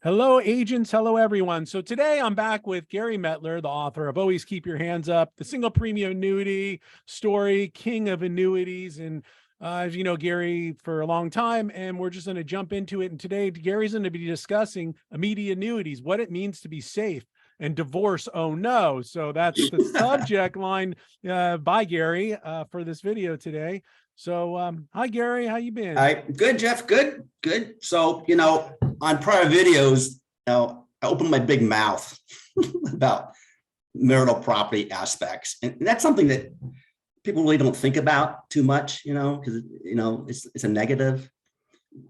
Hello, agents. Hello, everyone. So today I'm back with Gary Mettler, the author of Always Keep Your Hands Up, the single premium annuity story, king of annuities. And as you know, Gary for a long time, and we're just going to jump into it. And today, Gary's going to be discussing immediate annuities, what it means to be safe, and divorce. Oh no. So that's the subject line by Gary for this video today. So hi, Gary. How you been? Hi, good, Jeff. Good. So, on prior videos, I opened my big mouth about marital property aspects. And that's something that people really don't think about too much, because, it's a negative.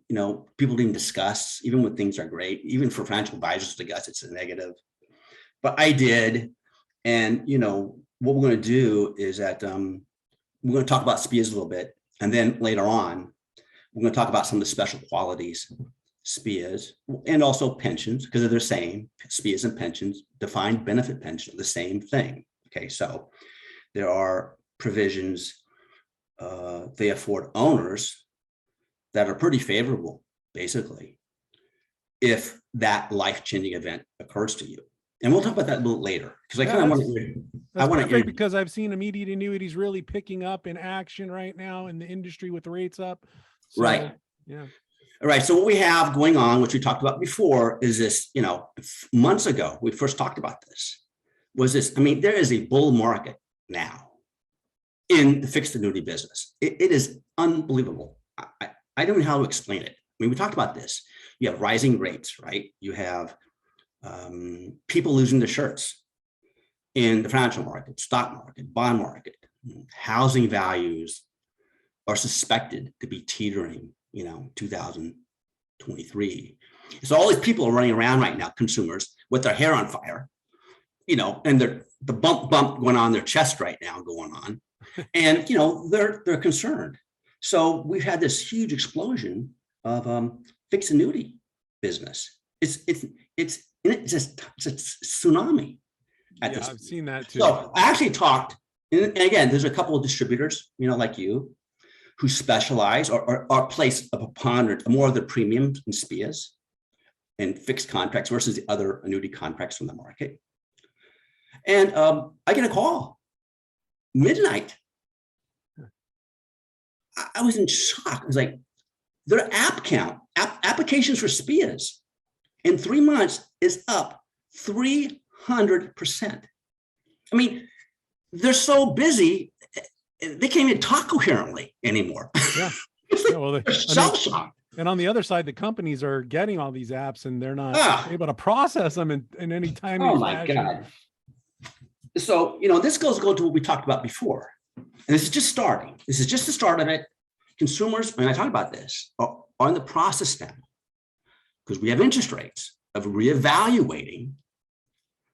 People don't even discuss, even when things are great, even for financial advisors to discuss, it's a negative. But I did. And, what we're going to do is that we're going to talk about SPIAs a little bit. And then later on, we're going to talk about some of the special qualities, SPIAs, and also pensions, because they're the same. SPIAs and pensions, defined benefit pension, the same thing. Okay, so there are provisions they afford owners that are pretty favorable, basically, if that life-changing event occurs to you. And we'll talk about that a little later, because I want to. Because I've seen immediate annuities really picking up in action right now in the industry with the rates up. So, right. Yeah. All right. So what we have going on, which we talked about before, is this. Months ago we first talked about this. Was this? I mean, there is a bull market now in the fixed annuity business. It is unbelievable. I don't know how to explain it. I mean, we talked about this. You have rising rates, right? You have people losing their shirts in the financial market, stock market, bond market. Housing values are suspected to be teetering, 2023. So all these people are running around right now, consumers, with their hair on fire, and the bump going on their chest right now going on. And, they're concerned. So we've had this huge explosion of fixed annuity business. It's just a tsunami. I've seen that too. So I actually talked, and again, there's a couple of distributors, like you, who specialize or place a preponderance, more of the premiums in SPIAs and fixed contracts versus the other annuity contracts from the market. And I get a call midnight. I was in shock. I was like, their app count, applications for SPIAs in 3 months is up 300%. I mean, they're so busy, they can't even talk coherently anymore. Yeah. Well, they're shocked. And on the other side, the companies are getting all these apps and they're not able to process them in any timely fashion. God. So, this goes to what we talked about before. And this is just starting. This is just the start of it. Consumers, when I talk about this, are in the process now, because we have interest rates, of reevaluating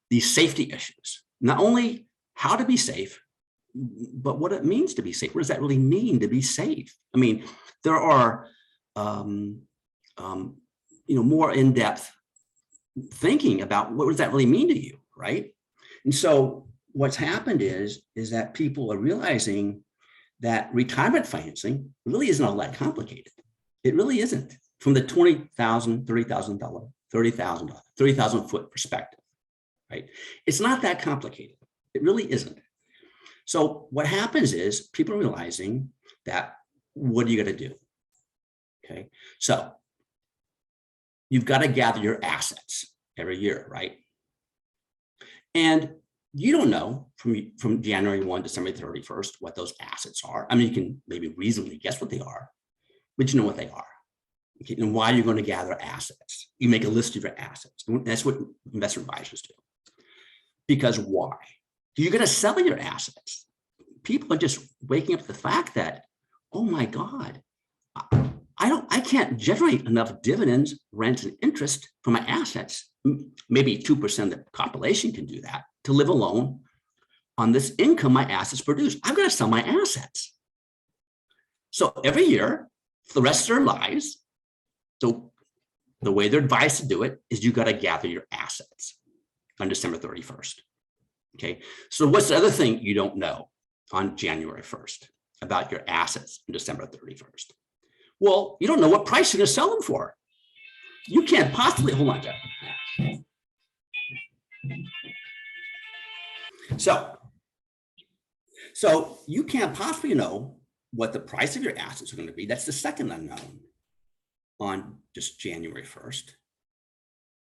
these safety issues. Not only how to be safe, but what it means to be safe. What does that really mean to be safe? I mean, there are, more in-depth thinking about what does that really mean to you, right? And so what's happened is that people are realizing that retirement financing really isn't all that complicated. It really isn't, from the $20,000, $30,000, $30,000, 30,000 foot perspective, right? It's not that complicated. It really isn't. So what happens is people are realizing that, what are you going to do? Okay. So you've got to gather your assets every year, right? And you don't know from January 1 to December 31st what those assets are. I mean, you can maybe reasonably guess what they are, but you know what they are. Okay, and why you're going to gather assets. You make a list of your assets. That's what investment advisors do. Because why? You're going to sell your assets. People are just waking up to the fact that, oh my God, I can't generate enough dividends, rent, and interest from my assets. Maybe 2% of the population can do that, to live alone on this income my assets produce. I've got to sell my assets. So every year, for the rest of their lives, so the way they're advised to do it is you got to gather your assets on December 31st. Okay. So what's the other thing you don't know on January 1st about your assets on December 31st? Well, you don't know what price you're going to sell them for. you can't possibly, hold on, Jeff. So you can't possibly know what the price of your assets are going to be. That's the second unknown on just January 1st.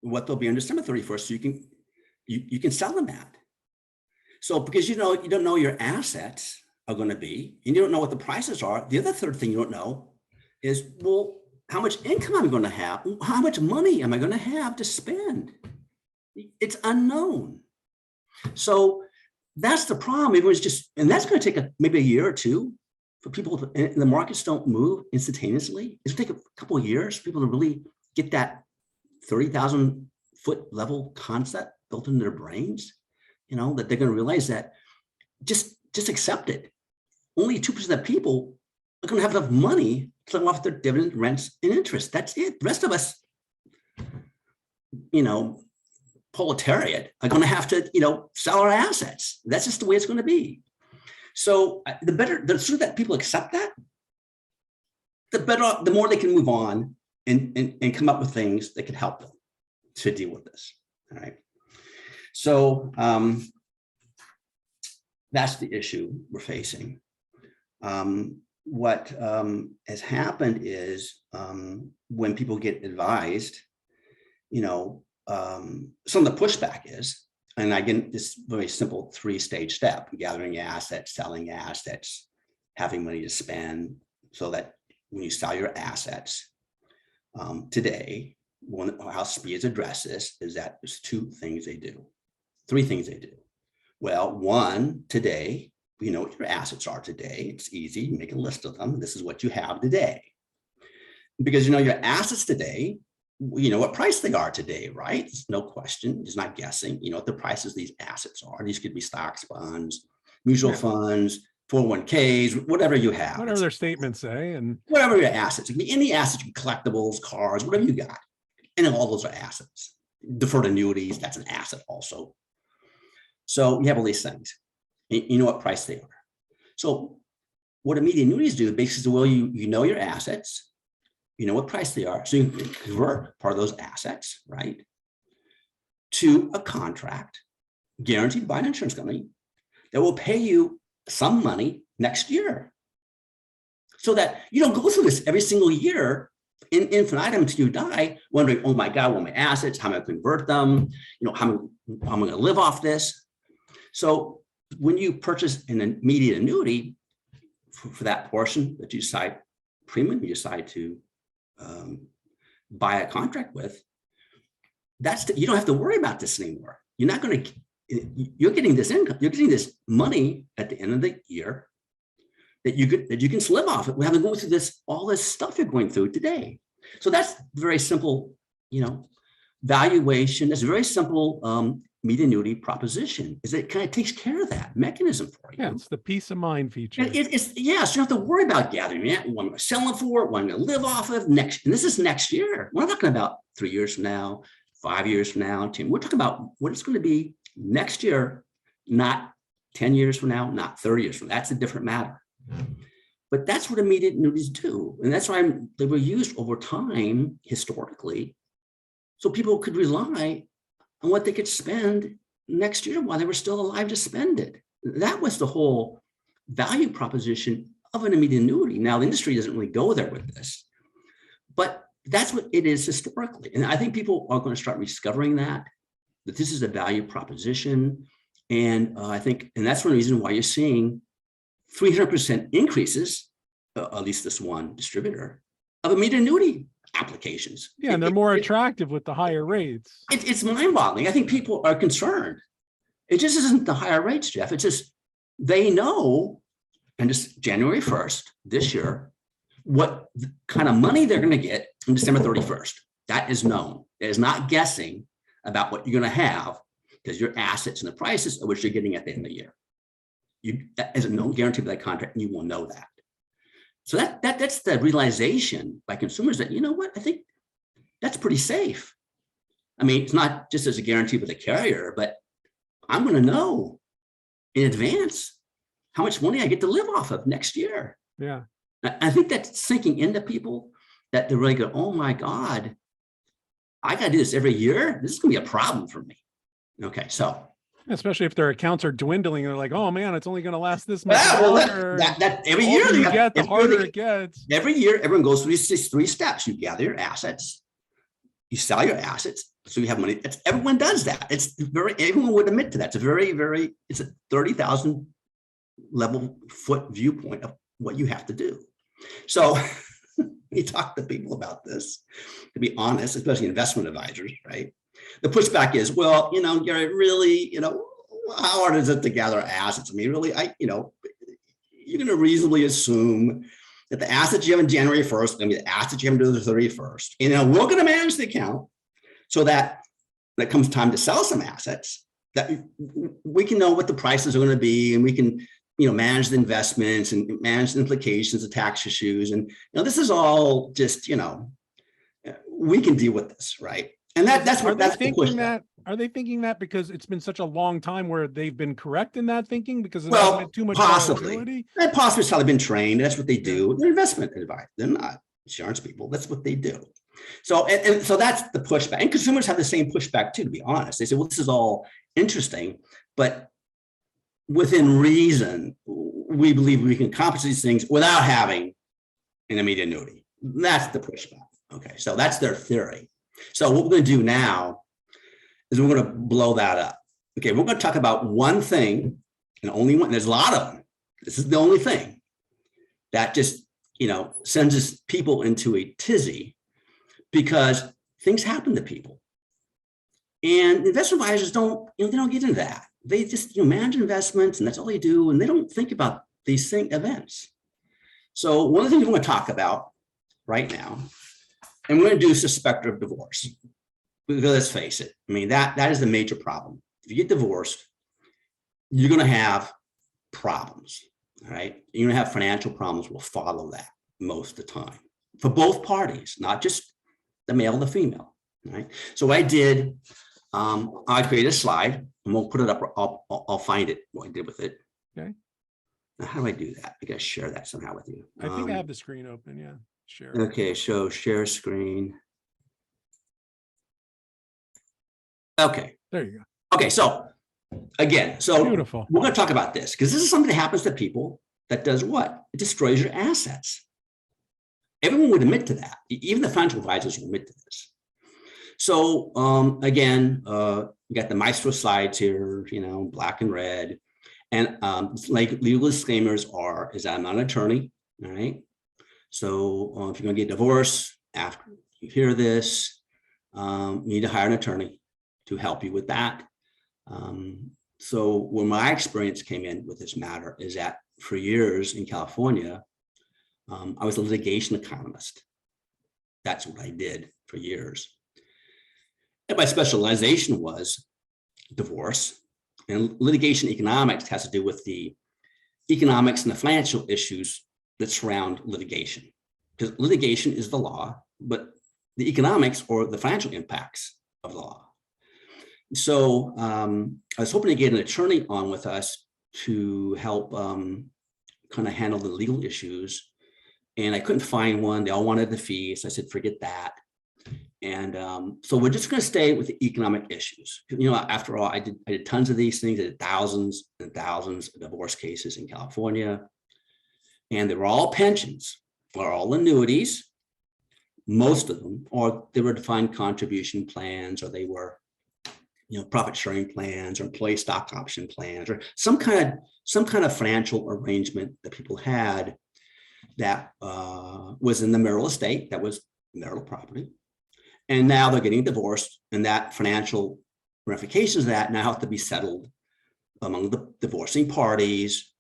What they'll be on December 31st, so you can sell them at. So because you don't know your assets are going to be, and you don't know what the prices are. The other third thing you don't know is, well, how much income I'm going to have, how much money am I going to have to spend? It's unknown. So that's the problem. It was just, and that's going to take maybe a year or two for people to, and the markets don't move instantaneously. It's going to take a couple of years for people to really get that 30,000 foot level concept built into their brains, that they're going to realize that just accept it. Only 2% of people are going to have enough money to live off their dividend, rents, and interest. That's it. The rest of us, proletariat, are going to have to, sell our assets. That's just the way it's going to be. So the sooner that people accept that, the more they can move on and come up with things that can help them to deal with this. All right. So that's the issue we're facing. What has happened is when people get advised, some of the pushback is, and again, this very simple 3-stage step: gathering assets, selling assets, having money to spend, so that when you sell your assets today, how SPIAs address this is that there's 3 things they do. Well, one, today, you know what your assets are today. It's easy. You make a list of them. This is what you have today. Because your assets today, you know what price they are today, right? There's no question. It's not guessing. You know what the prices of these assets are. These could be stocks, bonds, mutual funds, 401ks, whatever you have. Whatever their statements say. And whatever your assets. It can be any assets, collectibles, cars, whatever you got. And all those are assets. Deferred annuities, that's an asset also. So you have all these things. You know what price they are. So what immediate annuities do basically, well, you know your assets, you know what price they are. So you can convert part of those assets, right, to a contract guaranteed by an insurance company that will pay you some money next year. So that you don't go through this every single year in infinitum until you die, wondering, oh my God, what are my assets? How am I going to convert them? How am I going to live off this? So when you purchase an immediate annuity for that portion that you decide premium, you decide to buy a contract with, you don't have to worry about this anymore. You're not going to, you're getting this income, you're getting this money at the end of the year that you can live off it. We haven't gone through all this stuff you're going through today. So that's very simple, valuation. It's a very simple immediate annuity proposition. Is it kind of takes care of that mechanism for you. Yeah, it's the peace of mind feature. So you don't have to worry about gathering it. What I'm going to sell it for, what I'm going to live off of next. And this is next year. We're not talking about 3 years from now, 5 years from now, 10. We're talking about what it's going to be next year, not 10 years from now, not 30 years from now. That's a different matter. But that's what immediate annuities do. And that's why they were used over time, historically, so people could rely on what they could spend next year while they were still alive to spend it. That was the whole value proposition of an immediate annuity. Now, the industry doesn't really go there with this, but that's what it is historically. And I think people are going to start discovering that this is a value proposition. And I think, and that's one reason why you're seeing 300% increases, at least this one distributor, of immediate annuity applications. Yeah, and they're more attractive with the higher rates. It's mind-boggling. I think people are concerned. It just isn't the higher rates, Jeff. It's just they know, and just January 1st this year, what kind of money they're going to get on December 31st. That is known. It is not guessing about what you're going to have, because your assets and the prices of which you're getting at the end of the year. That is a known guarantee by that contract, and you will know that. So that's the realization by consumers that, you know what, I think that's pretty safe. I mean, it's not just as a guarantee with a carrier, but I'm going to know in advance how much money I get to live off of next year. Yeah. I think that's sinking into people, that they really go, oh my God, I got to do this every year. This is going to be a problem for me. Okay, so Especially if their accounts are dwindling and they're like, oh man, it's only going to last this much well, longer. that every The year older they you have, get, the every year harder they- it gets. every year, everyone goes through these three steps. You gather your assets, you sell your assets, so you have money. Everyone does that. Everyone would admit to that. It's a 30,000 level foot viewpoint of what you have to do. So you talk to people about this, to be honest, especially investment advisors, right? The pushback is, well, Gary, really, how hard is it to gather assets? I mean, really, you're going to reasonably assume that the assets you have on January 1st are going to be the assets you have on the 31st. And we're going to manage the account so that when it comes time to sell some assets, that we can know what the prices are going to be, and we can, manage the investments and manage the implications of tax issues. And, this is all just, we can deal with this, right? And that's what that's thinking that. Are they thinking that because it's been such a long time where they've been correct in that thinking because there's not been too much volatility? That possibly is how they've been trained. That's what they do. They're investment advisors. They're not insurance people. That's what they do. So, and so that's the pushback. And consumers have the same pushback too, to be honest. They say, well, this is all interesting, but within reason, we believe we can accomplish these things without having an immediate annuity. That's the pushback. Okay, so that's their theory. So what we're going to do now is we're going to blow that up. Okay, we're going to talk about one thing, and only one. There's a lot of them. This is the only thing that just, sends us people into a tizzy, because things happen to people. And investment advisors don't get into that. They just, manage investments, and that's all they do. And they don't think about these events. So one of the things we're going to talk about right now, and we're going to do is the specter of divorce. Because let's face it, I mean, that is the major problem. If you get divorced, you're going to have problems, all right? You're going to have financial problems will follow that most of the time for both parties, not just the male and the female, right? So I did, I created a slide, and we'll put it up. I'll find it, what I did with it. Okay. Now, how do I do that? I got to share that somehow with you. I think I have the screen open. Yeah. Share. Okay, so share screen. Okay. There you go. Okay, so again, so Beautiful. We're going to talk about this because this is something that happens to people that does what? It destroys your assets. Everyone would admit to that. Even the financial advisors will admit to this. So again, we got the Maestro slides here, black and red. And like legal disclaimers is that I'm not an attorney, all right? So if you're going to get divorced after you hear this, you need to hire an attorney to help you with that. So where my experience came in with this matter is that for years in California, I was a litigation economist. That's what I did for years. And my specialization was divorce, and litigation economics has to do with the economics and the financial issues that surround litigation. Because litigation is the law, but the economics or the financial impacts of the law. So I was hoping to get an attorney on with us to help kind of handle the legal issues. And I couldn't find one. They all wanted the fees. So I said, forget that. And so we're just going to stay with the economic issues. After all, I did tons of these things. I did thousands and thousands of divorce cases in California. And they were all pensions or all annuities, most of them, or they were defined contribution plans, or they were, profit sharing plans or employee stock option plans, or some kind of financial arrangement that people had that was in the marital estate, that was marital property. And now they're getting divorced, and that financial ramifications of that now have to be settled among the divorcing parties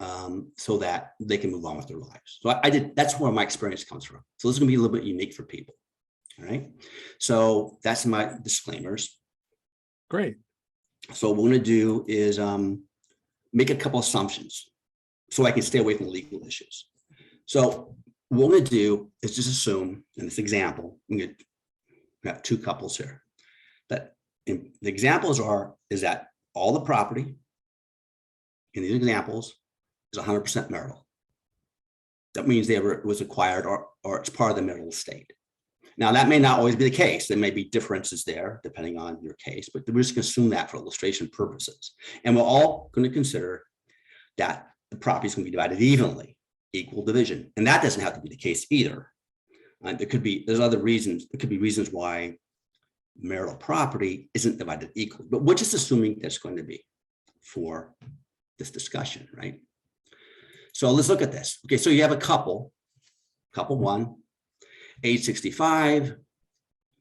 so that they can move on with their lives. So I did, that's where my experience comes from. So this is gonna be a little bit unique for people, all right? So that's my disclaimers. Great. So what we're gonna do is make a couple assumptions so I can stay away from the legal issues. So what we're gonna do is just assume, in this example, we have two couples here, that the examples is that all the property in these examples is 100% marital. That means it was acquired or it's part of the marital estate. Now, that may not always be the case. There may be differences there depending on your case, but we're just going to assume that for illustration purposes. And we're all going to consider that the property is going to be divided evenly, equal division. And that doesn't have to be the case either. There's other reasons. There could be reasons why marital property isn't divided equally, but we're just assuming that's going to be for this discussion, right? So let's look at this. Okay, so you have a couple one, age 65,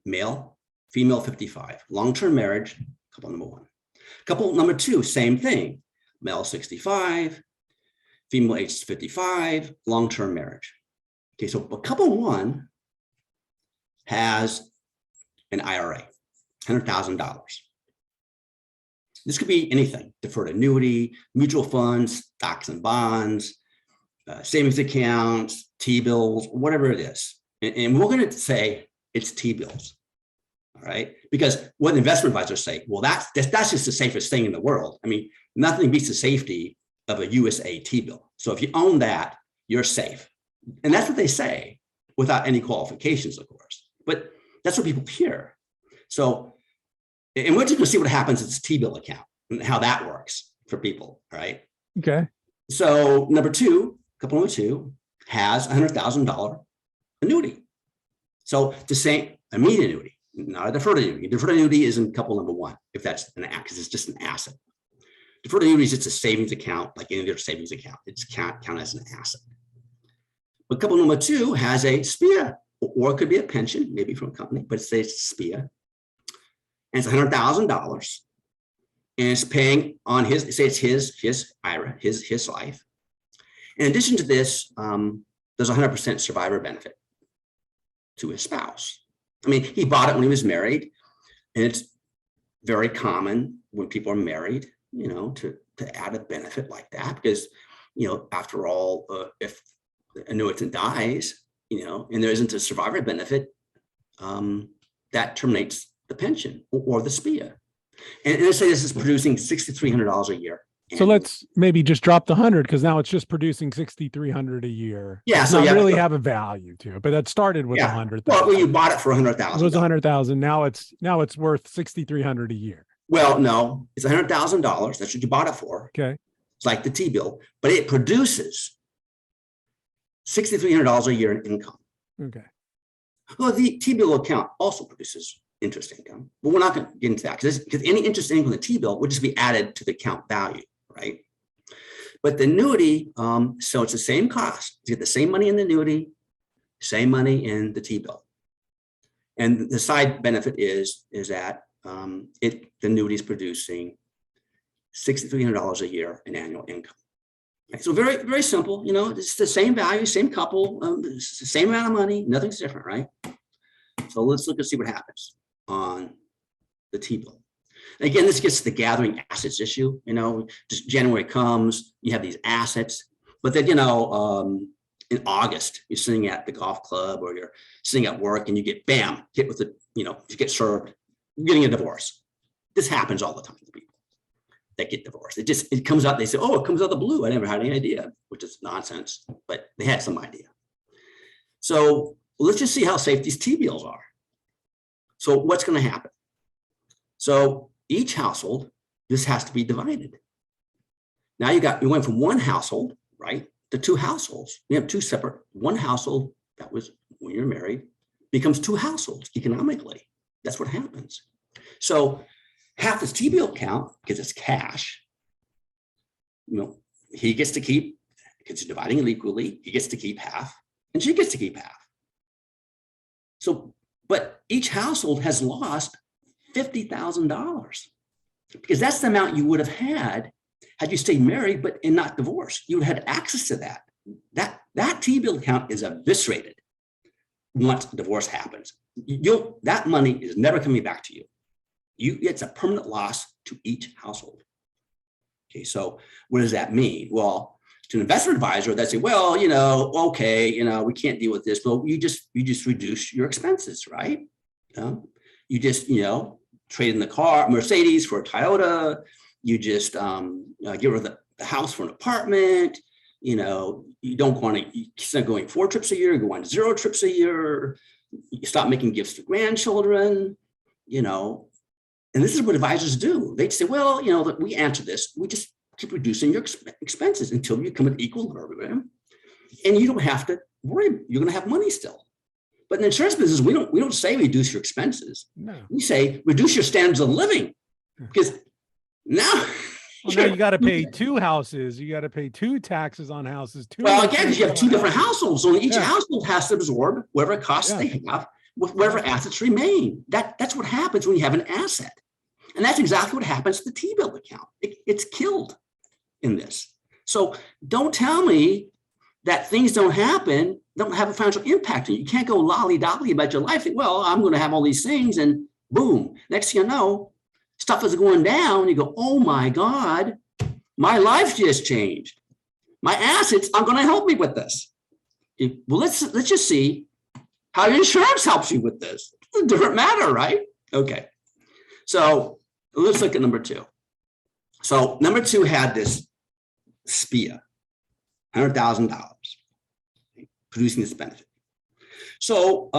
male, female 55, long-term marriage, couple number one. Couple number two, same thing, male 65, female age 55, long-term marriage. Okay, so a couple one has an IRA, $100,000. This could be anything: deferred annuity, mutual funds, stocks and bonds, savings accounts, T-bills, whatever it is. And we're going to say it's T-bills, all right? Because what investment advisors say, well, that's just the safest thing in the world. I mean, nothing beats the safety of a USA T-bill. So if you own that, you're safe. And that's what they say without any qualifications, of course. But that's what people hear. So, and we're just going to see what happens at this T-bill account and how that works for people, right? Okay. So couple number two has $100,000 annuity. So to say immediate annuity, not a deferred annuity. Deferred annuity is in couple number one, if that's an asset, because it's just an asset. Deferred annuity is just a savings account, like any other savings account. It's count as an asset. But couple number two has a SPIA, or it could be a pension, maybe from a company, but it's a SPIA. And it's $100,000. And it's paying on it's his IRA, his life. In addition to this, there's 100% survivor benefit to his spouse. I mean, he bought it when he was married, and it's very common when people are married, to add a benefit like that, because, after all, if the annuitant dies, and there isn't a survivor benefit, that terminates the pension or the SPIA. And let's say this is producing $6,300 a year. So let's maybe just drop the 100, because now it's just producing $6,300 a year. Yeah, so you really have a value to it, but that started with 100,000. Well, you bought it for 100,000. It was 100,000. Now it's worth $6,300 a year. Well, no, it's $100,000. That's what you bought it for. Okay, it's like the T-bill, but it produces $6,300 a year in income. Okay. Well, the T-bill account also produces interest income, but we're not going to get into that because any interest income in the T-bill would just be added to the account value, right? But the annuity, so it's the same cost. You get the same money in the annuity, same money in the T-bill. And the side benefit is that the annuity is producing $6,300 a year in annual income. Right? So very, very simple. It's the same value, same couple, it's the same amount of money. Nothing's different, right? So let's look and see what happens on the T-bill. Again, this gets to the gathering assets issue. Just January comes, you have these assets, but then, in August, you're sitting at the golf club or you're sitting at work and you get hit with you get served, getting a divorce. This happens all the time to people that get divorced. It comes out, they say, oh, it comes out of the blue. I never had any idea, which is nonsense, but they had some idea. So let's just see how safe these T-bills are. So what's going to happen? So each household, this has to be divided. Now you went from one household, right, to two households. You have two separate, one household that was when you're married becomes two households economically. That's what happens. So half his T-bill account, because it's cash, he gets to keep, because he's dividing it equally, he gets to keep half, and she gets to keep half. So, but each household has lost $50,000 because that's the amount you would have had you stayed married, but not divorced. You would have had access to that. That T-bill account is eviscerated once divorce happens. That money is never coming back to you. It's a permanent loss to each household. Okay, so what does that mean? Well, to an investment advisor, they say, well, okay, we can't deal with this, but you just reduce your expenses, right? You just, trade in the car, Mercedes for a Toyota. You just get rid of the house for an apartment. You don't want to, instead of going 4 trips a year, go on 0 trips a year. You stop making gifts to grandchildren, you know, and this is what advisors do. They'd say, well, you know, we answer this. We just keep reducing your expenses until you come at equilibrium, and you don't have to worry. You're going to have money still. But in the insurance business, we don't say reduce your expenses. No. We say reduce your standards of living, because now. Well, now you got to pay 2 houses. You got to pay 2 taxes on houses. Well, again, you have 2 different households. So each Yeah. household has to absorb whatever costs they have with whatever assets remain. That's what happens when you have an asset. And that's exactly what happens to the T-bill account. It's killed in this. So don't tell me that things don't happen, don't have a financial impact on you. You can't go lolly-dolly about your life. Well, I'm going to have all these things, and boom, next thing you know, stuff is going down. You go, oh my God, my life just changed. My assets are going to help me with this. Well, let's just see how your insurance helps you with this. It's a different matter, right? Okay. So let's look at number 2. So number 2 had this SPIA, $100,000, producing this benefit. So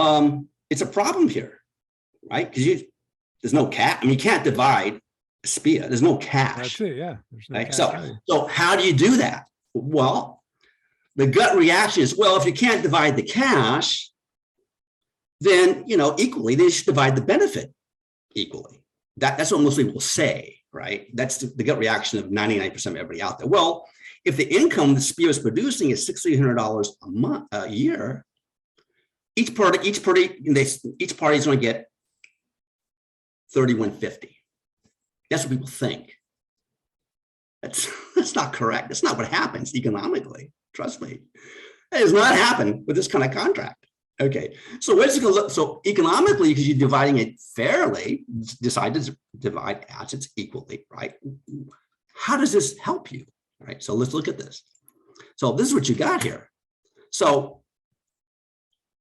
it's a problem here, right? Because there's no cash. I mean, you can't divide a SPIA. There's no cash. That's it. Yeah. There's no Right? cash So value. how do you do that? Well, the gut reaction is, well, if you can't divide the cash, then, you know, equally, they should divide the benefit equally. That's what most people say, right? That's the gut reaction of 99% of everybody out there. Well, if the income the SPIA is producing is $6,300 a year, each party is going to get $3,150. That's what people think. That's not correct. That's not what happens economically. Trust me. That does not happen with this kind of contract. Okay. So where's it going to look? So economically, because you're dividing it fairly, decide to divide assets equally, right? How does this help you? All right. So let's look at this. So this is what you got here. So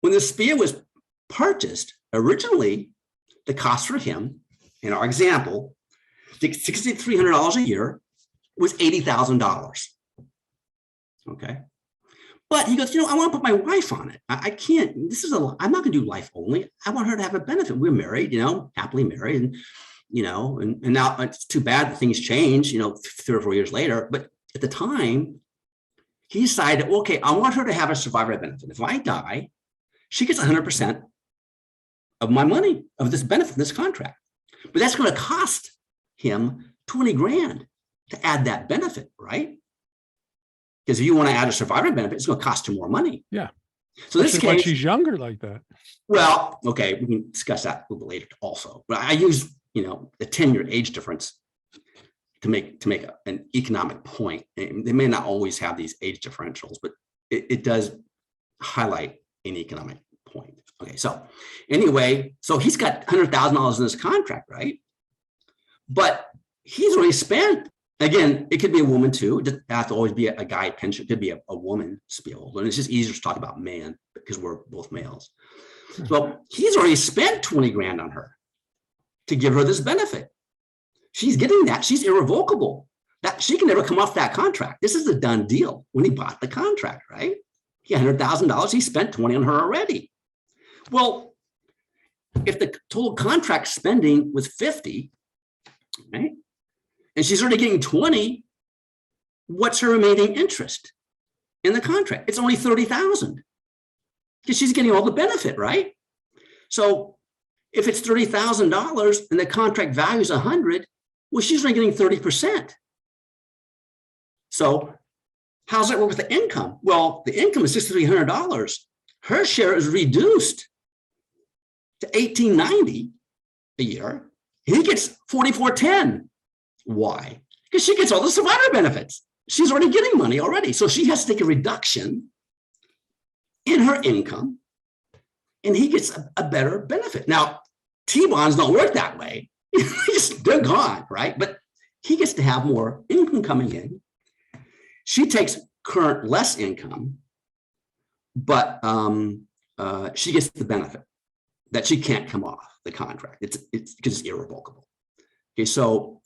when the SPIA was purchased, originally, the cost for him, in our example, $6,300 a year was $80,000. Okay. But he goes, you know, I want to put my wife on it. I can't, I'm not going to do life only. I want her to have a benefit. We're married, you know, happily married. And, you know, and now it's too bad that things change, you know, 3 or 4 years later. But at the time, he decided, okay, I want her to have a survivor benefit. If I die, she gets 100% of my money, of this benefit, this contract. But that's going to cost him 20 grand to add that benefit, right? Because if you want to add a survivor benefit, it's going to cost you more money. Yeah. So this when case, she's younger like that. well, okay, we can discuss that a little bit later also. But I use, you know, the 10-year age difference to make an economic point. And they may not always have these age differentials, but it does highlight an economic point. Okay, so anyway, so he's got $100,000 in this contract, right? But he's already spent. Again, it could be a woman too. It doesn't have to always be a guy pension. It could be a woman SPIA holder. And it's just easier to talk about man because we're both males. So he's already spent 20 grand on her to give her this benefit. She's getting that. She's irrevocable. That she can never come off that contract. This is a done deal when he bought the contract, right? He had $100,000. He spent 20 on her already. Well, if the total contract spending was 50, right? And she's already getting 20, what's her remaining interest in the contract? It's only 30,000 because she's getting all the benefit, right? So if it's $30,000 and the contract value is 100, well, she's only getting 30%. So how does that work with the income? Well, the income is $6,300. Her share is reduced to $1,890 a year. He gets $4,410. Why? Because she gets all the survivor benefits. She's already getting money already. So she has to take a reduction in her income and he gets a better benefit. Now, T-bonds don't work that way. They're gone, right? But he gets to have more income coming in. She takes current less income, but she gets the benefit that she can't come off the contract. It's because it's irrevocable. Okay, so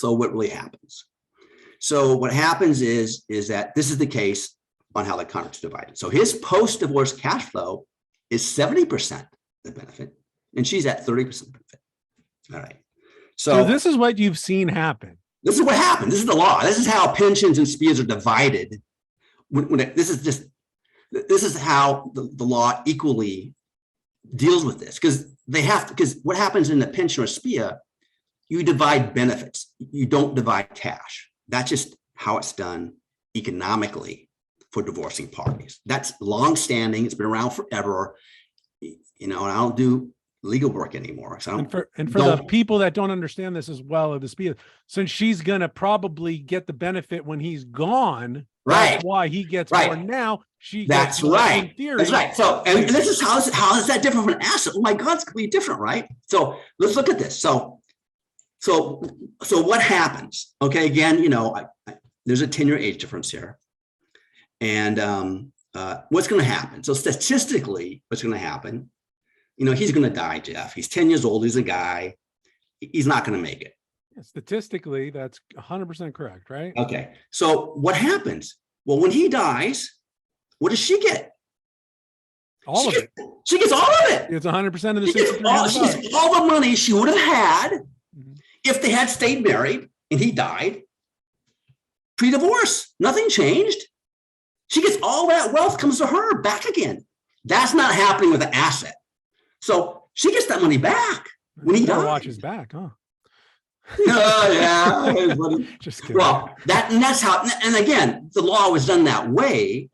what really happens? So what happens is that this is the case on how the contract's divided. So his post-divorce cash flow is 70% the benefit, and she's at 30% benefit. All right. So this is what you've seen happen. This is what happened. This is the law. This is how pensions and SPIAs are divided. This is how the law equally deals with this, because what happens in the pension or SPIA, you divide benefits. You don't divide cash. That's just how it's done economically for divorcing parties. That's longstanding. It's been around forever. And I don't do legal work anymore. So for the people that don't understand this as well of the SPIA, since she's going to probably get the benefit when he's gone, right? That's why he gets more now. That's right. In theory. That's right. So, and this is how is that different from an asset? Oh my God, it's completely different, right? So let's look at this. So what happens? Okay, again, there's a 10-year age difference here, and what's going to happen? So statistically, what's going to happen? He's going to die, Jeff. He's 10 years old. He's a guy. He's not going to make it. Statistically, that's 100% correct, right? Okay. So what happens? Well, when he dies, what does she get? All of it. She gets all of it. It's 100% of the she gets all the money she would have had if they had stayed married and he died pre-divorce. Nothing changed. She gets all that wealth comes to her back again. That's not happening with an asset. So she gets that money back when he dies. Watch his back, huh? Oh, yeah. Just kidding. Well, that's how, and again, the law was done that way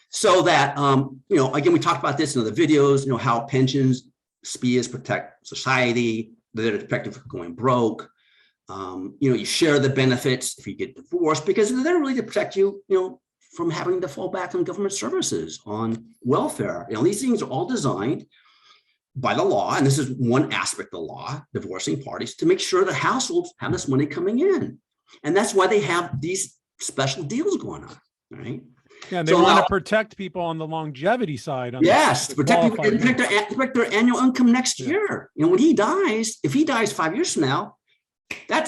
so that, again, we talked about this in other videos, how pensions, SPIAs protect society, they're protected from going broke. You share the benefits if you get divorced because they're really to protect you, from having to fall back on government services, on welfare. These things are all designed by the law, and this is one aspect of the law, divorcing parties, to make sure that households have this money coming in. And that's why they have these special deals going on, right? Yeah, they want to protect people on the longevity side. Yes, protect people, protect their annual income next year. When he dies, if he dies 5 years from now,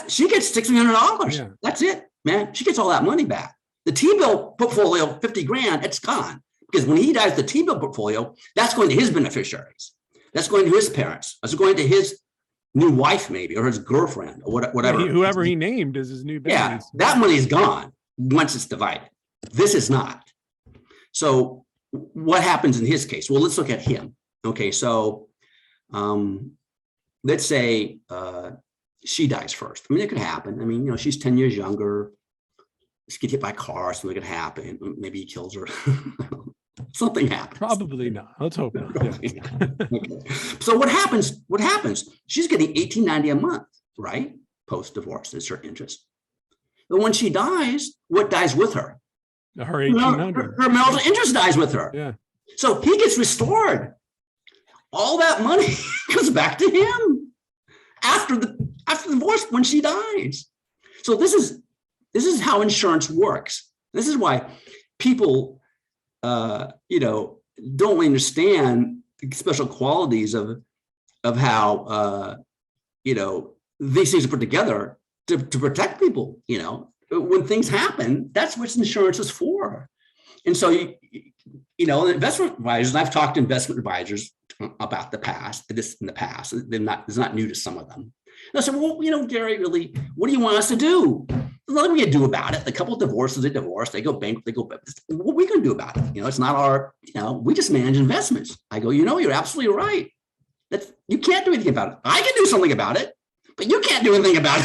she gets $600. Yeah. That's it, man. She gets all that money back. The T-bill portfolio, 50 grand, it's gone. Because when he dies, the T-bill portfolio, that's going to his beneficiaries. That's going to his parents. That's going to his new wife, maybe, or his girlfriend, or whatever. Yeah, whoever he named as his new baby. Yeah, that money is gone once it's divided. This is not. So what happens in his case? Well, let's look at him. Okay, so let's say she dies first. It could happen. She's 10 years younger. She gets hit by a car, something could happen. Maybe he kills her. Something happens. Probably not. Let's hope not. Yeah. Okay. So what happens? She's getting $18.90 a month, right? Post-divorce, that's her interest. But when she dies, what dies with her? Her $1,800. Her marital interest dies with her. Yeah. So he gets restored. All that money comes back to him after the divorce when she dies. So this is how insurance works. This is why people don't understand the special qualities of how these things are put together to protect people. When things happen, that's what insurance is for. And so investment advisors, and I've talked to investment advisors about this in the past. It's not new to some of them. And I said, well, Gary, really, what do you want us to do? There's nothing we can do about it. The couple divorces, they divorce, they go bankrupt, what are we going to do about it? It's not our, we just manage investments. I go, you're absolutely right. You can't do anything about it. I can do something about it, but you can't do anything about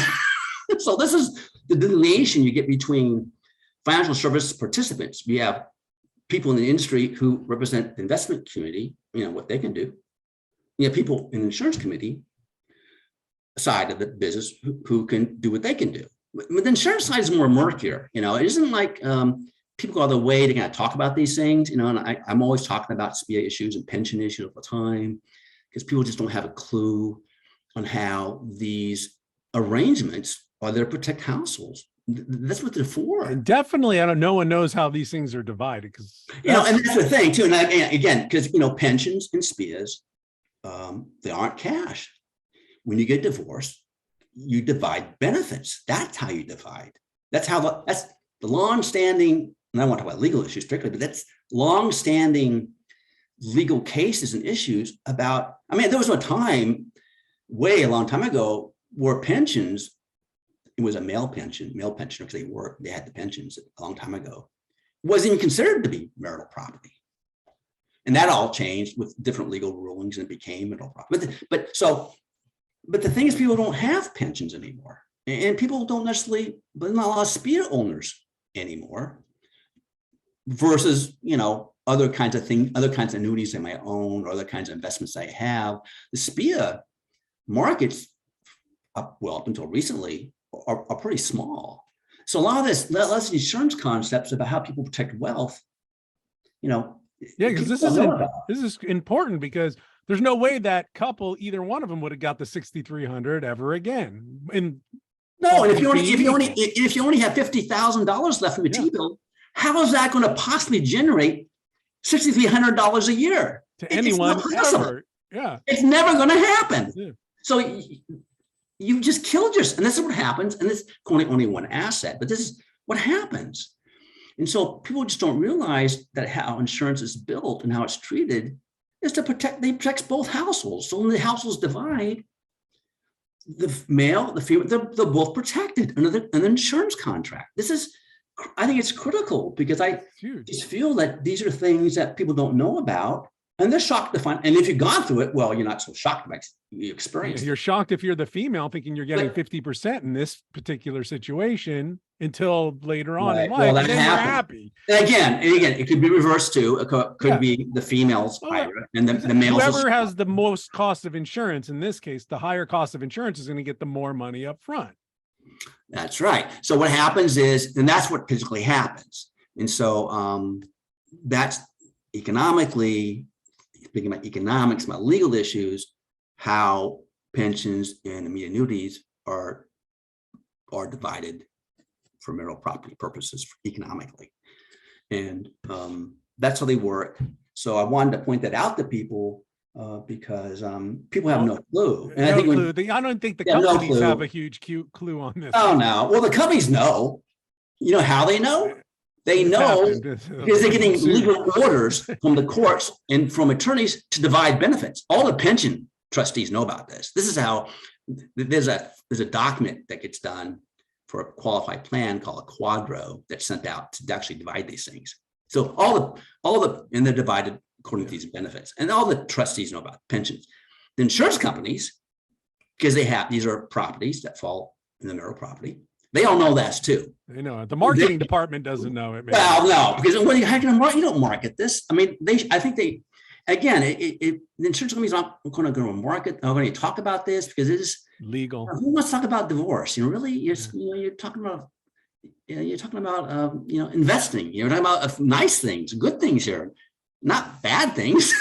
it. So this is the delineation you get between financial service participants. We have people in the industry who represent the investment community, what they can do. You have people in the insurance committee side of the business who can do what they can do. But the insurance side is more murkier. It isn't like people go out of the way to kind of talk about these things, and I'm always talking about SPIA issues and pension issues all the time because people just don't have a clue on how these arrangements are there to protect households. That's what they're for. And definitely, no one knows how these things are divided because and that's the thing too. And again, because pensions and SPIAs, they aren't cash. When you get divorced, you divide benefits. That's how you divide. That's the long-standing, and I don't want to talk about legal issues strictly, but that's long-standing legal cases and issues about, I mean, there was a time way a long time ago where pensions, it was a male pensioner, because they had the pensions a long time ago, wasn't even considered to be marital property. And that all changed with different legal rulings and it became marital property. But the thing is, people don't have pensions anymore. And people don't necessarily, but not a lot of SPIA owners anymore versus, other kinds of things, other kinds of annuities they might own, or other kinds of investments they have. The SPIA markets, up until recently, are pretty small. So a lot of this, less insurance concepts about how people protect wealth, yeah, because this is important, because there's no way that couple, either one of them, would have got the 6,300 ever again. And if you only have $50,000 left in the T-bill, how is that going to possibly generate $6,300 a year to anyone ever? Yeah, it's never going to happen. Yeah. So you just killed yourself, and this is what happens. And this is only one asset, but this is what happens. And so people just don't realize that how insurance is built and how it's treated is to protect. They protect both households. So when the households divide, the male, the female, they're both protected under an insurance contract. I think it's critical, because I just feel that these are things that people don't know about, and they're shocked to find. And if you've gone through it, well, you're not so shocked about you experience. You're shocked if you're the female, thinking you're getting 50% in this particular situation until later on in life. Well, and then we're happy. And again, it could be reversed too. It could be the female's higher and the male's. Whoever has the most cost of insurance, in this case, the higher cost of insurance is going to get the more money up front. That's right. So what happens is, and that's what physically happens. And so that's economically, speaking about economics, about legal issues, how pensions and immediate annuities are divided for marital property purposes economically. And that's how they work. So I wanted to point that out to people because people have no clue. And I don't think the companies have a huge clue on this. Oh, no. Well, the companies know. You know how they know? They know because they're getting legal orders from the courts and from attorneys to divide benefits. All the pension trustees know about this. This is how there's a document that gets done for a qualified plan called a quadro that's sent out to actually divide these things. So and they're divided according to these benefits, and all the trustees know about pensions. The insurance companies, because these are properties that fall in the marital property, they all know that too. They know it. The marketing department doesn't know it. Maybe. Well, no, because you don't market this. I mean, I think the insurance companies aren't going to market. Are going to talk about this because it is legal. Who wants to talk about divorce? Really, you're talking about. You're talking about investing. You're talking about nice things, good things here, not bad things.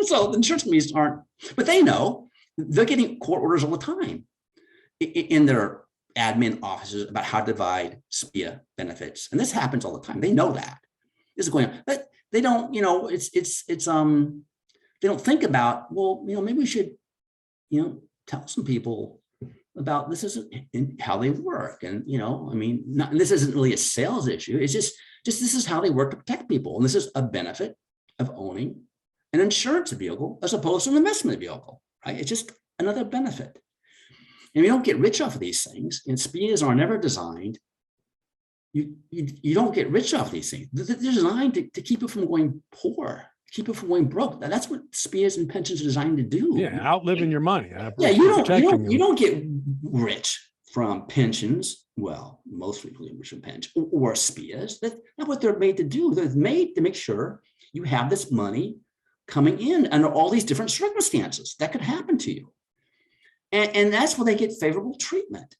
So the insurance companies aren't, but they know. They're getting court orders all the time in their admin offices about how to divide SPIA benefits, and this happens all the time. They know that this is going on, but they don't. They don't think about, well, maybe we should, tell some people about this isn't how they work, and this isn't really a sales issue. It's just this is how they work to protect people, and this is a benefit of owning an insurance vehicle as opposed to an investment vehicle. Right? It's just another benefit. And you don't get rich off of these things, and SPIAs are never designed. You don't get rich off these things. They're designed to keep it from going poor, keep it from going broke. That's what SPIAs and pensions are designed to do. Yeah, outliving your money. You don't get rich from pensions. Well, most frequently rich from pensions or SPIAs. That's not what they're made to do. They're made to make sure you have this money coming in under all these different circumstances that could happen to you. And that's where they get favorable treatment.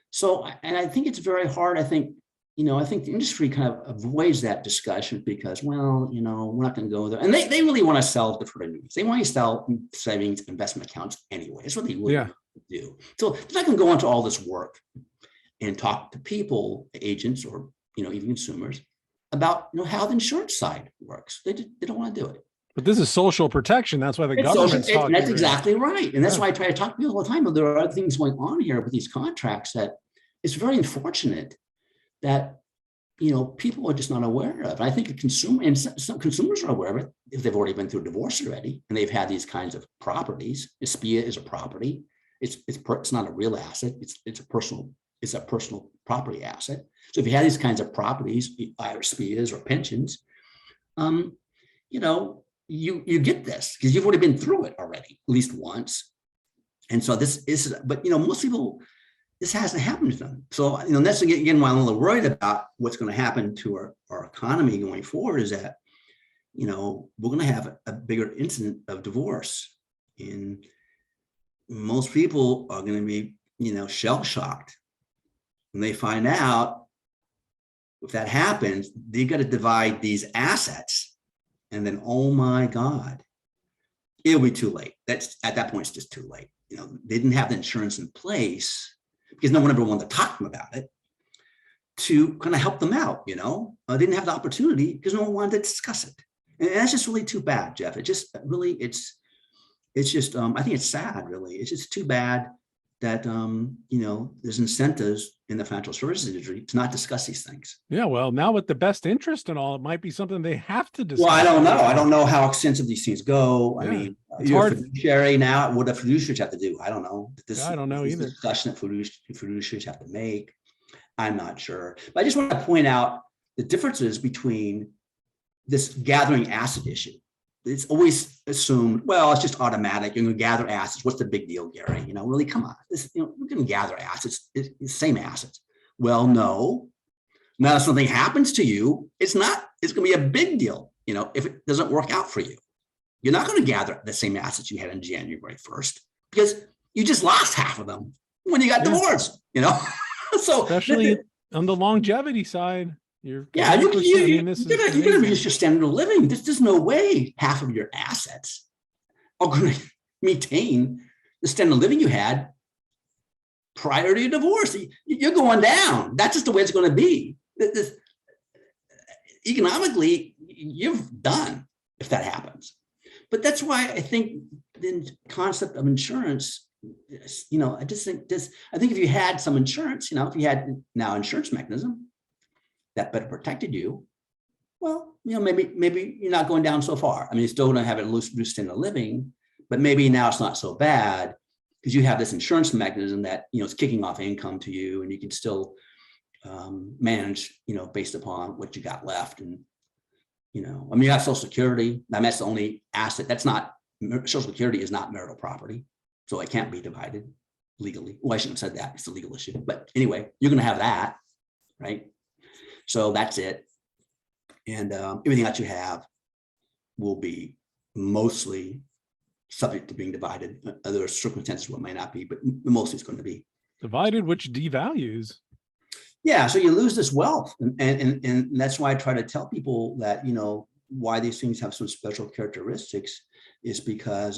So, and I think it's very hard. I think the industry kind of avoids that discussion because, we're not going to go there. And they really want to sell deferred annuities. They want to sell savings investment accounts anyway. That's what they really want to do. So they're not going to go into all this work and talk to people, agents, or, even consumers about, how the insurance side works. They don't want to do it. But this is social protection. That's why the government's talking. That's exactly right. And that's why I try to talk to people all the time. But there are other things going on here with these contracts that it's very unfortunate that people are just not aware of. And I think a consumer, and some consumers are aware of it if they've already been through a divorce already and they've had these kinds of properties. A SPIA is a property. It's not a real asset. It's a personal property asset. So if you have these kinds of properties, either SPIAs or pensions, you get this because you've already been through it already at least once. And so this is, but most people, this hasn't happened to them. So, that's again why I'm a little worried about what's going to happen to our economy going forward is that, we're going to have a bigger incident of divorce. And most people are going to be, shell shocked when they find out if that happens, they got to divide these assets. And then, oh my God, it'll be too late. At that point, it's just too late. They didn't have the insurance in place because no one ever wanted to talk to them about it to kind of help them out. They didn't have the opportunity because no one wanted to discuss it. And that's just really too bad, Jeff. It just really, it's just, I think it's sad, really. It's just too bad that, there's incentives in the financial services industry to not discuss these things. Yeah, well, now with the best interest and all, it might be something they have to discuss. Well, I don't know. I don't know how extensive these things go. Yeah, I mean, it's you're hard. a fiduciary now. What do fiduciaries have to do? I don't know. I don't know either. Discussion that fiduciaries have to make. I'm not sure. But I just want to point out the differences between this gathering asset issue. It's always assumed, well, it's just automatic. You're going to gather assets. What's the big deal, Gary? Really, come on. We're going to gather assets. It's the same assets. Well, no. Now, if something happens to you, it's going to be a big deal. If it doesn't work out for you, you're not going to gather the same assets you had on January 1st because you just lost half of them when you got divorced, So especially on the longevity side. You're going to reduce your standard of living. There's no way half of your assets are going to maintain the standard of living you had prior to your divorce. You're going down. That's just the way it's going to be. Economically, you're done if that happens. But that's why I think the concept of insurance, I think if you had some insurance, if you had now insurance mechanism that better protected you, well, maybe you're not going down so far. I mean, you're still going to have a loose standard of living, but maybe now it's not so bad because you have this insurance mechanism that, it's kicking off income to you and you can still manage, based upon what you got left. And, you have Social Security. I mean, that's the only asset Social Security is not marital property. So it can't be divided legally. Well, I shouldn't have said that. It's a legal issue. But anyway, you're going to have that, right? So that's it. And everything that you have will be mostly subject to being divided. Other circumstances what might not be, but mostly it's going to be divided, which devalues. Yeah, so you lose this wealth. And that's why I try to tell people that, why these things have some special characteristics is because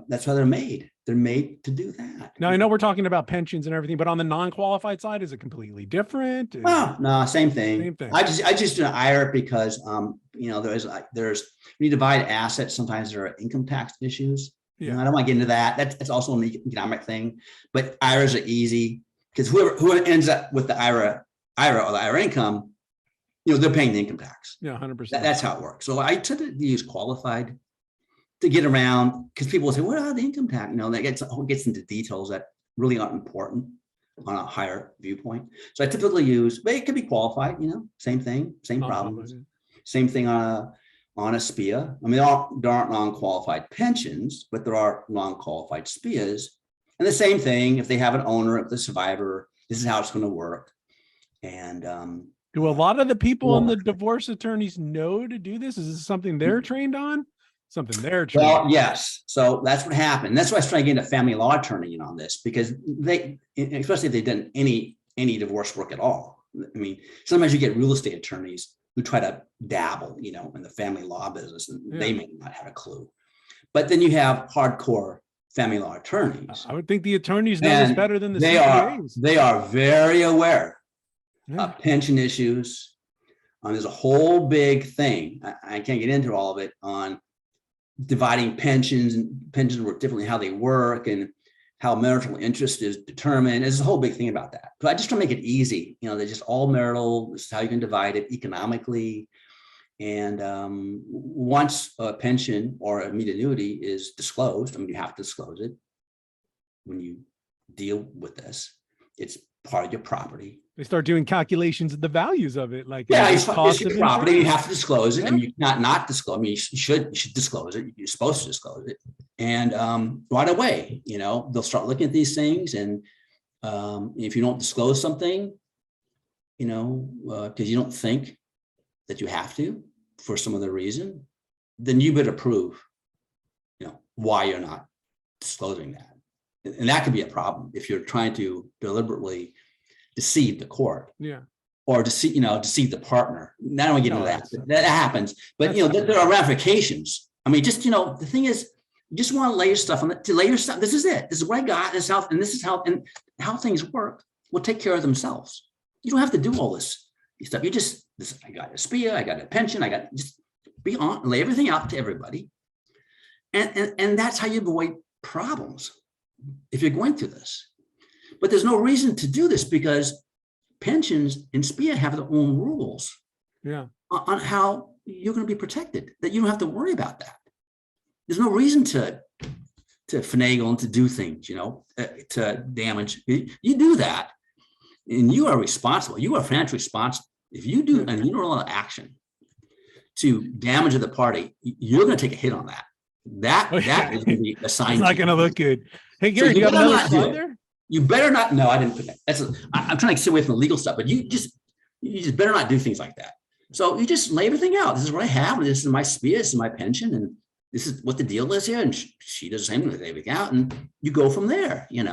that's how they're made. They're made to do that. Now, I know we're talking about pensions and everything, but on the non-qualified side, is it completely different? No, same thing. Same thing. I just do an IRA because, there's when you divide assets, sometimes there are income tax issues. Yeah. I don't want to get into that. That's also an economic thing, but IRAs are easy because whoever ends up with the IRA or the IRA income, they're paying the income tax. Yeah, 100%. That's how it works. So I tend to use qualified to get around because people will say, what are the income tax? That gets into details that really aren't important on a higher viewpoint. So I typically use, but it could be qualified, same thing, same problems. Same thing on a SPIA. I mean, there aren't non-qualified pensions, but there are non-qualified SPIAs. And the same thing, if they have an owner, if the survivor, this is how it's going to work. And do a lot of the people on the divorce attorneys know to do this? Is this something they're trained on? Something they're trained on? Well, yes. So that's what happened. That's why I was trying to get a family law attorney in on this because they, especially if they've done any divorce work at all. I mean, sometimes you get real estate attorneys who try to dabble, in the family law business, and they may not have a clue. But then you have hardcore family law attorneys. I would think the attorneys know this better than the CPAs. They are very aware of pension issues. There's a whole big thing. I can't get into all of it on dividing pensions, and pensions work differently, how they work, and how marital interest is determined. There's a whole big thing about that. But I just try to make it easy. They're just all marital. This is how you can divide it economically. And once a pension or a immediate annuity is disclosed, I mean, you have to disclose it when you deal with this. It's part of your property. They start doing calculations of the values of it, like Yeah, it's it's your property. You have to disclose it, Yeah. and you cannot not disclose. I mean, you should disclose it. You're supposed to disclose it, and right away, they'll start looking at these things, and if you don't disclose something, because you don't think that you have to for some other reason, then you better prove, why you're not disclosing that, and that could be a problem if you're trying to deliberately deceive the court. Yeah. Or deceive the partner. I don't want to get into that. That happens, but there are ramifications. I mean, just the thing is, you just want to lay your stuff on it. To lay your stuff. This is it. This is what I got. This is how, and this is how things work. Will take care of themselves. You don't have to do all this stuff. You just I got a SPIA. I got a pension. I got just be on, lay everything out to everybody, and that's how you avoid problems if you're going through this. But there's no reason to do this because pensions and SPIA have their own rules on how you're going to be protected, that you don't have to worry about that. There's no reason to finagle and to do things, to damage. You do that and you are responsible. You are financially responsible. If you do, and you don't allow action to damage the party, you're going to take a hit on that. That is going to be assigned. It's not going to look good. Hey, Gary, do you have another slide there? You better not. No, I didn't put that. I'm trying to stay away from the legal stuff, but you just better not do things like that. So you just lay everything out. This is what I have. And this is my SPIA. This is my pension. And this is what the deal is here. And she does the same thing, lay everything out. And you go from there, And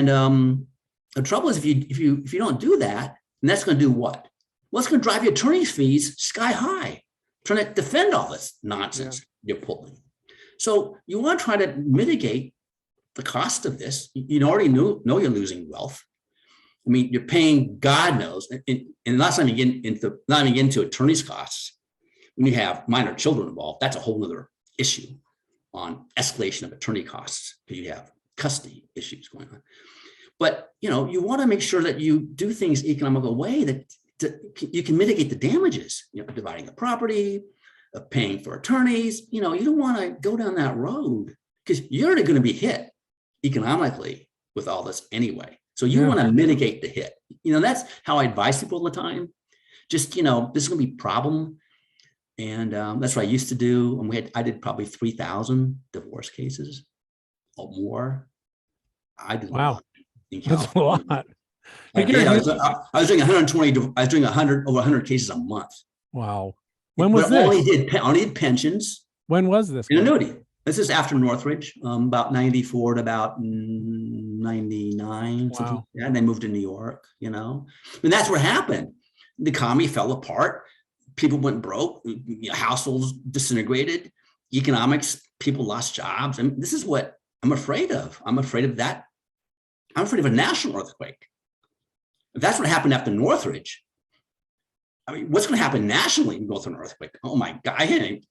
the trouble is if you don't do that, and that's going to do what? Well, it's going to drive your attorney's fees sky high, trying to defend all this nonsense you're pulling. So you want to try to mitigate the cost of this. You already know you're losing wealth. I mean, you're paying God knows, and not even get into attorney's costs. When you have minor children involved, that's a whole other issue on escalation of attorney costs because you have custody issues going on. But you want to make sure that you do things economical way that you can mitigate the damages. Dividing the property, paying for attorneys. You don't want to go down that road because you're already going to be hit economically with all this anyway. So you want to mitigate the hit. That's how I advise people all the time. Just, this is going to be a problem. And that's what I used to do. And I did probably 3,000 divorce cases or more. I did. Wow. That's a lot. I was doing 120. I was doing over 100 cases a month. Wow. When was this? Only did pensions. When was this? An annuity. This is after Northridge, about 94 to about 99, something like that. And they moved to New York, And that's what happened. The economy fell apart. People went broke. Households disintegrated. Economics, people lost jobs. I mean, this is what I'm afraid of. I'm afraid of that. I'm afraid of a national earthquake. If that's what happened after Northridge, I mean, what's going to happen nationally when we go through an earthquake? Oh my God, I'm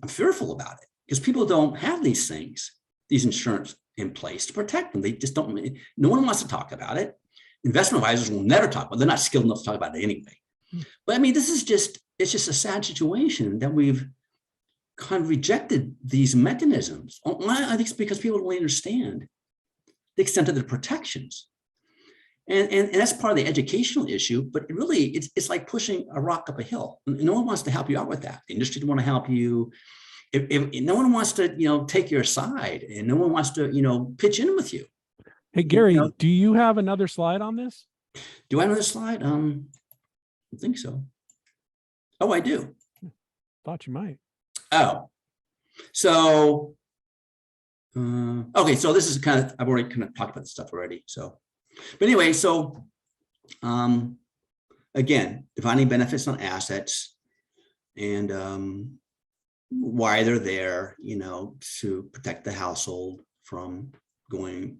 fearful about it. Because people don't have these things, these insurance in place to protect them. They just don't, no one wants to talk about it. Investment advisors will never talk about it. They're not skilled enough to talk about it anyway. But I mean, it's just a sad situation that we've kind of rejected these mechanisms. I think it's because people don't really understand the extent of the protections. And that's part of the educational issue, but it's like pushing a rock up a hill. No one wants to help you out with that. The industry doesn't want to help you. If no one wants to, take your side, and no one wants to, pitch in with you. Hey, Gary, do you have another slide on this? Do I have another slide? I think so. Oh, I do. Thought you might. Oh, so, okay. So this is I've already kind of talked about this stuff already. So, but anyway, so, again, defining benefits on assets and, why they're there, to protect the household from going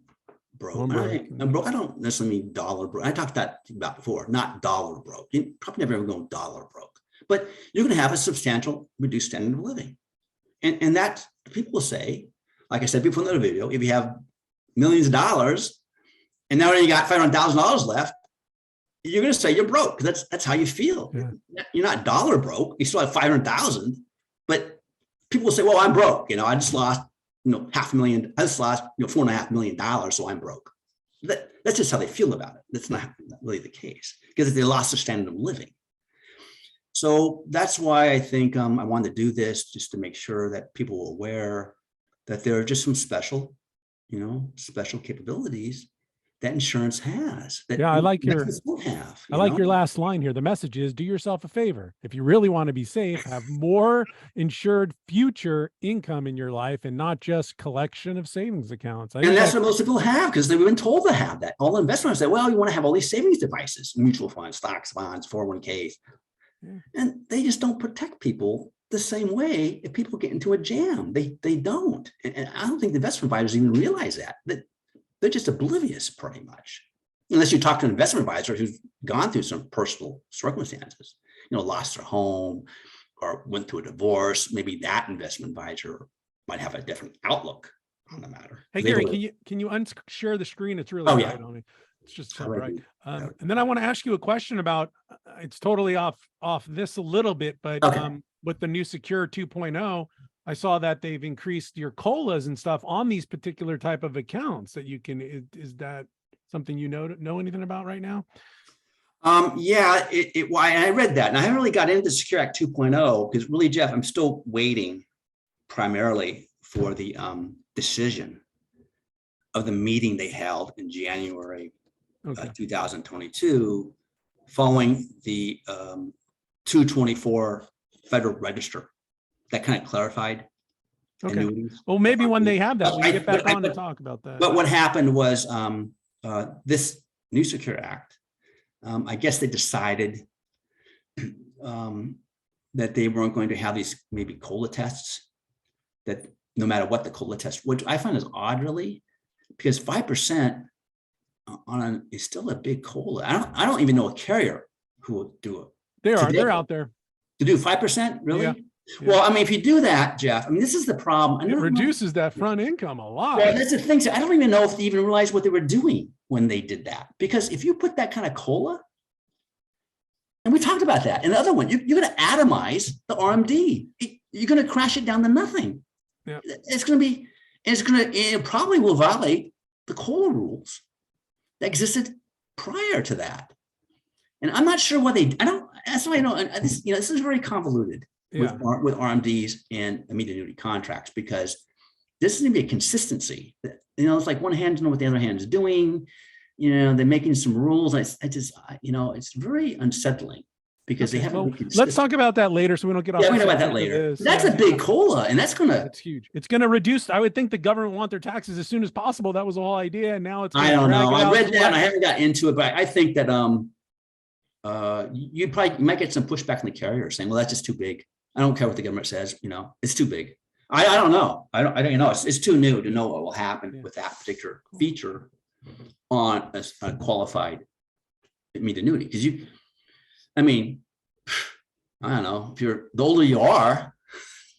broke. I'm broke. I don't necessarily mean dollar broke. I talked about before, not dollar broke. You probably never ever go dollar broke, but you're going to have a substantial reduced standard of living. And that people will say, like I said before in the video, if you have, millions of dollars, and now you got $500,000 left, you're going to say you're broke, because that's how you feel. Yeah. You're not dollar broke. You still have 500,000, but people will say, well, I'm broke. I just lost, $500,000. I just lost, $4.5 million. So I'm broke. That's just how they feel about it. That's not really the case, because they lost their standard of living. So that's why I think I wanted to do this, just to make sure that people are aware that there are just some special capabilities that insurance has. That I like your don't have. I like your last line here. The message is, do yourself a favor. If you really want to be safe, have more insured future income in your life and not just collection of savings accounts. And that's what most people have, because they've been told to have that. All the investors say, well, you want to have all these savings devices, mutual funds, stocks, bonds, 401ks. Yeah. And they just don't protect people the same way if people get into a jam. They don't. And I don't think the investment advisors even realize that they're just oblivious, pretty much, unless you talk to an investment advisor who's gone through some personal circumstances, lost their home or went through a divorce. Maybe that investment advisor might have a different outlook on the matter. Hey, Gary, can you unshare the screen? It's really bright on me. It's just so bright. And then I want to ask you a question about, it's totally off this a little bit, but with the new Secure 2.0, I saw that they've increased your COLAs and stuff on these particular type of accounts that you can. Is that something you know anything about right now? Yeah, I read that, and I haven't really got into Secure Act 2.0 because really, Jeff, I'm still waiting primarily for the decision of the meeting they held in January 2022, following the 224 Federal Register. That kind of clarified annuities. Well, maybe when they have that, we can get back on to talk about that. But what happened was this new Secure Act, I guess they decided that they weren't going to have these maybe COLA tests, that no matter what the COLA test, which I find is odd, really, because 5% is still a big COLA. I don't even know a carrier who will do it. They're out there. To do 5%, really? Yeah. Well, I mean, if you do that, Jeff, this is the problem. It reduces that front income a lot. Well, that's the thing. So I don't even know if they even realized what they were doing when they did that. Because if you put that kind of COLA, and we talked about that in the other one, you're going to atomize the RMD. You're going to crash it down to nothing. Yeah. It probably will violate the COLA rules that existed prior to that. And I'm not sure why that's why I know this is very convoluted. With RMDs and immediate annuity contracts, because this is going to be a consistency. It's like one hand to know what the other hand is doing. They're making some rules. It's very unsettling because they haven't. Let's talk about that later, so we don't get off. Yeah, we'll talk about that later. That's a big COLA, and that's huge. It's gonna reduce. I would think the government want their taxes as soon as possible. That was the whole idea, and now it's. I don't know. I read that, and I haven't got into it, but I think that you might get some pushback from the carrier saying, "Well, that's just too big. I don't care what the government says, it's too big." I don't know. I don't know. It's too new to know what will happen with that particular feature on a qualified immediate annuity. Because I don't know, the older you are,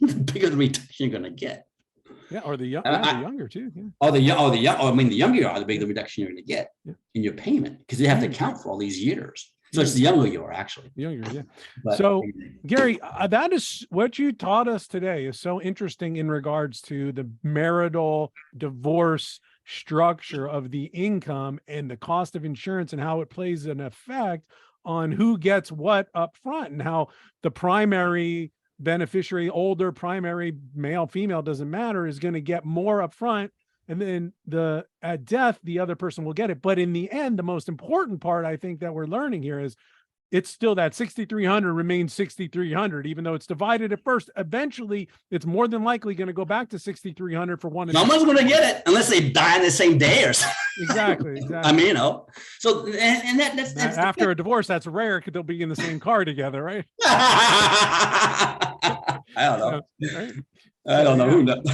the bigger the reduction you're going to get. Yeah, or the younger too. Yeah. The younger you are, the bigger the reduction you're going to get in your payment, because you have to account for all these years. So it's the younger you are, actually. Younger, yeah. But, so, Gary, that is what you taught us today is so interesting in regards to the marital divorce structure of the income and the cost of insurance and how it plays an effect on who gets what up front, and how the primary beneficiary, older primary, male, female, doesn't matter, is going to get more up front. And then at death, the other person will get it. But in the end, the most important part I think that we're learning here is it's still that 6,300 remains 6,300, even though it's divided at first. Eventually, it's more than likely going to go back to 6,300 for one. Someone's going to get it unless they die on the same day or something. Exactly. So that's after a divorce, that's rare because they'll be in the same car together, right? I don't know. Right? I don't know. Who knows?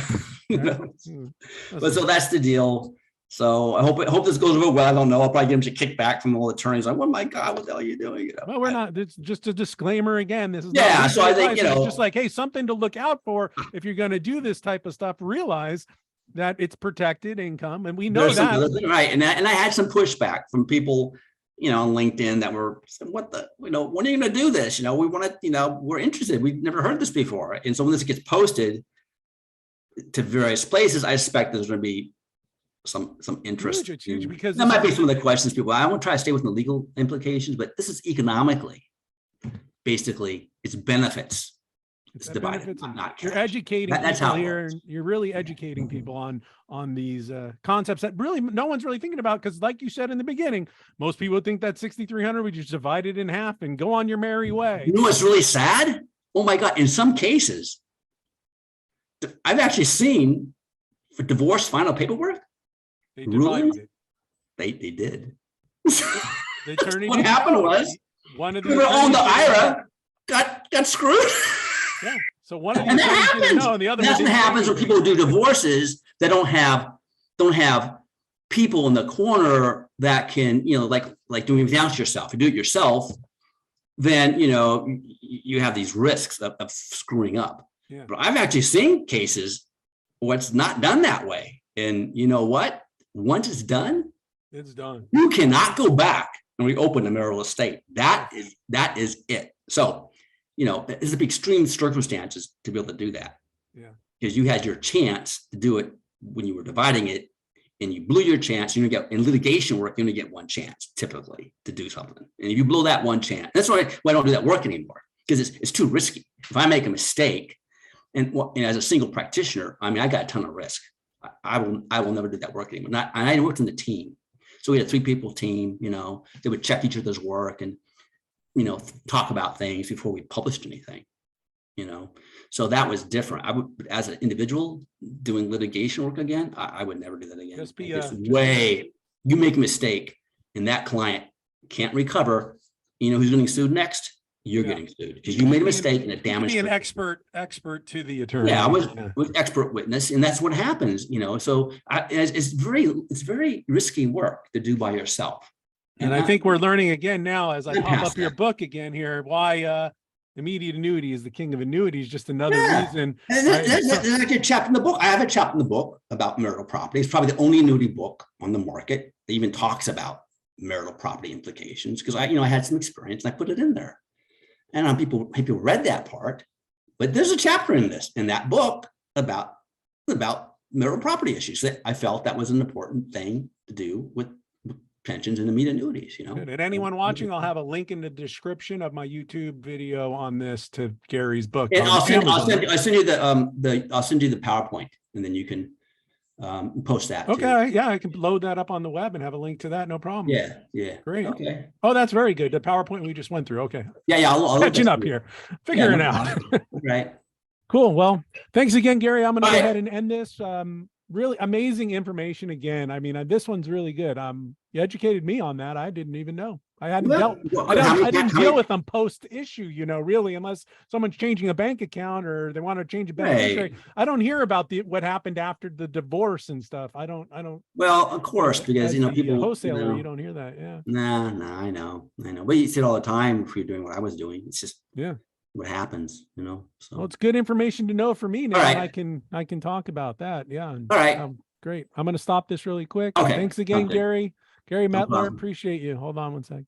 But so that's the deal. So I hope this goes real well. I don't know. I'll probably get them to kick back from all attorneys. Like, oh my God, what the hell are you doing? Well, we're not. It's just a disclaimer again. This is so I think it's just like, hey, something to look out for if you're going to do this type of stuff. Realize that it's protected income, and we know There's some that. other thing, right? And I had some pushback from people, on LinkedIn that were saying, "What the, when are you going to do this? We want to, we're interested. We've never heard this before." And so when this gets posted to various places, I expect there's going to be some interest. It's huge because that might be some of the questions people. I won't try to stay within the legal implications, but this is economically, basically, it's benefits. It's divided, not cash. You're educating that's people how here. You're really educating people on these concepts that really no one's really thinking about, because like you said in the beginning, most people think that 6,300 we just divide it in half and go on your merry way. You know what's really sad? Oh my God! In some cases, I've actually seen for divorce final paperwork. They divided it. They did. The attorney. What happened was one of the whoever owned the IRA got screwed. Yeah. So one of the and that happens. know, and the other that's what happens when people do divorces that don't have people in the corner that can, like doing everything else yourself. You do it yourself, then you have these risks of screwing up. Yeah. But I've actually seen cases where it's not done that way. And you know what? Once it's done, you cannot go back and reopen the marital estate. That is it. So, it's a big extreme circumstances to be able to do that. Yeah. Because you had your chance to do it when you were dividing it, and you blew your chance. You get in litigation work, you only get one chance typically to do something. And if you blow that one chance, that's why I don't do that work anymore, because it's too risky. If I make a mistake, and as a single practitioner, I got a ton of risk. I will never do that work anymore. I worked in the team. So we had a 3-people team, they would check each other's work and, talk about things before we published anything, so that was different. I would, as an individual doing litigation work again, I would never do that again. You make a mistake and that client can't recover, who's getting sued next? You're getting sued because you made a mistake and it damaged. Be an expert to the attorney. Yeah, I was expert witness, and that's what happens. So it's very risky work to do by yourself. And I think we're learning again now as I pop up your book again here why immediate annuity is the king of annuities. Just another reason. And there's actually a chapter in the book. I have a chapter in the book about marital property. It's probably the only annuity book on the market that even talks about marital property implications, because I had some experience and I put it in there. And people read that part, but there's a chapter in that book about marital property issues that I felt that was an important thing to do with pensions and immediate annuities. Good. And anyone watching, I'll have a link in the description of my YouTube video on this to Gary's book. And I'll send you the PowerPoint, and then you can post that. Okay. Yeah, I can load that up on the web and have a link to that. No problem. Yeah. Great. Okay. Oh, that's very good. The PowerPoint we just went through. Okay. Yeah. I'll catching up here, figuring out. Right. Cool. Well, thanks again, Gary. I'm going to go ahead and end this. Really amazing information again. This one's really good. You educated me on that. I didn't even know. I hadn't I didn't deal with them post issue, really, unless someone's changing a bank account or they want to change a beneficiary. Right. I don't hear about what happened after the divorce and stuff. I don't. Well, of course, because people wholesaler, you don't hear that. Yeah. No, I know. But you see it all the time if you're doing what I was doing. It's just what happens, So well, it's good information to know for me now. Right. I can talk about that. Yeah. All right. Great. I'm going to stop this really quick. Okay. Thanks again, Gary. Gary Metler, No, appreciate you. Hold on one sec.